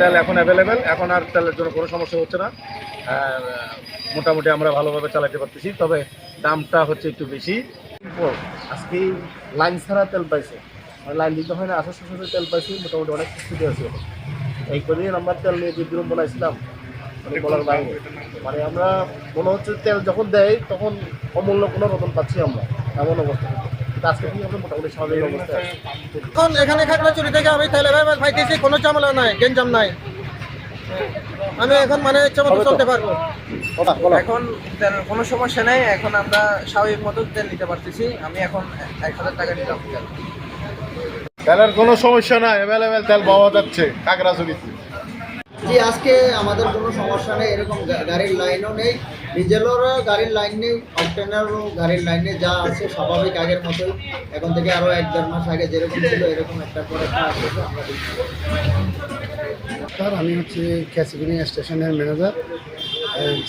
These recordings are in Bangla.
তেল এখন অ্যাভেলেবেল, এখন আর তেলের জন্য কোনো সমস্যা হচ্ছে না। মোটামুটি আমরা ভালোভাবে চালাতে পারতেছি, তবে দামটা হচ্ছে একটু বেশি। আজকে লাইন ছাড়া তেল পাইছে, মানে লাইন দিতে হয় না, আসার সাথে সাথে তেল পাইছি, মোটামুটি অনেক সুস্থিতি আছে। এই কদিন আমরা তেল নিয়ে যে বিরোধ বানাইছিলাম মানে বলার বাইরে, মানে আমরা মনে হচ্ছে তেল যখন দেয় তখন অমূল্য কোনো রতন পাচ্ছি আমরা, এমন অবস্থা। আজকে থেকে আমরা মোটামুটি স্বাভাবিক অবস্থা আছে। এখন এখানে খাগড়াছড়ি থেকে আমি তেল পাইতেছি, কোনো ঝামেলা নাই, গেঞ্জাম নাই। আমি এখন মানে ইচ্ছা মতো চলতে পারবো। এখন তেল কোনো সমস্যা নেই, এখন আমরা স্বাভাবিক মতো তেল নিতে পারতেছি। আমি এখন 1000 টাকা নিলাম তেল। তেলের কোনো সমস্যা নাই, অ্যাভেলেবেল তেল পাওয়া যাচ্ছে খাগড়াছড়িতে। জি, আজকে আমাদের কোনো সমস্যা নেই, এরকম গাড়ির লাইনও নেই, ডিজেলেরও গাড়ির লাইন নেই, অকটেনেরও গাড়ির লাইন নেই, যা আছে স্বাভাবিক আগের মতোই। এখন থেকে আরও 1-1.5 মাস আগে যেরকম ছিল এরকম একটা করে একটা আসতেছে আমরা দেখছি। স্যার, আমি হচ্ছে ক্যাসিবিনি স্টেশনের ম্যানেজার।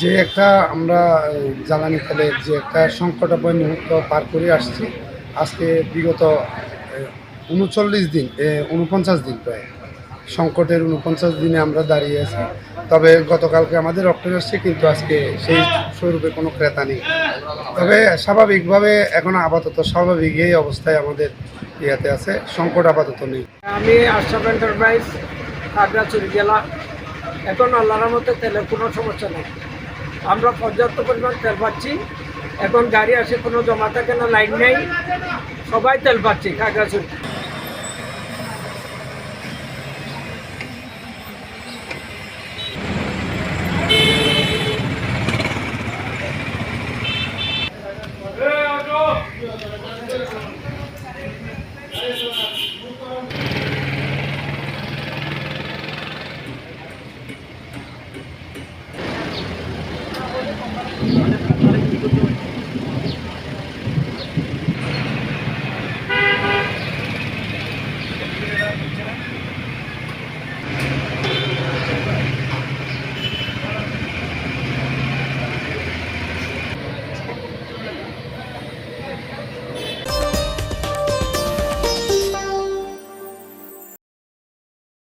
যে একটা আমরা জ্বালানি তেলের যে একটা সংকটাপন্ন মুহূর্ত পার করে আসছি, আজকে বিগত 39 দিন 49 দিন প্রায় সংকটের 49 দিনে আমরা দাঁড়িয়ে আছি। তবে গতকালকে আমাদের অক্টোবর আসছে, কিন্তু আজকে সেই স্বরূপে কোনো ক্রেতা নেই। তবে স্বাভাবিকভাবে এখন আপাতত স্বাভাবিক এই অবস্থায় আমাদের ইয়াতে আছে, সংকট আপাতত নেই। আমি আশরাফ এন্টারপ্রাইজ, খাগড়াছড়ি জেলা। এখন আল্লাহর মধ্যে তেলের কোনো সমস্যা নেই, আমরা পর্যাপ্ত পরিমাণ তেল পাচ্ছি। এখন গাড়ি আসে, কোনো জমা থাকে না, লাইন নেই, সবাই তেল পাচ্ছি খাগড়াছড়ি।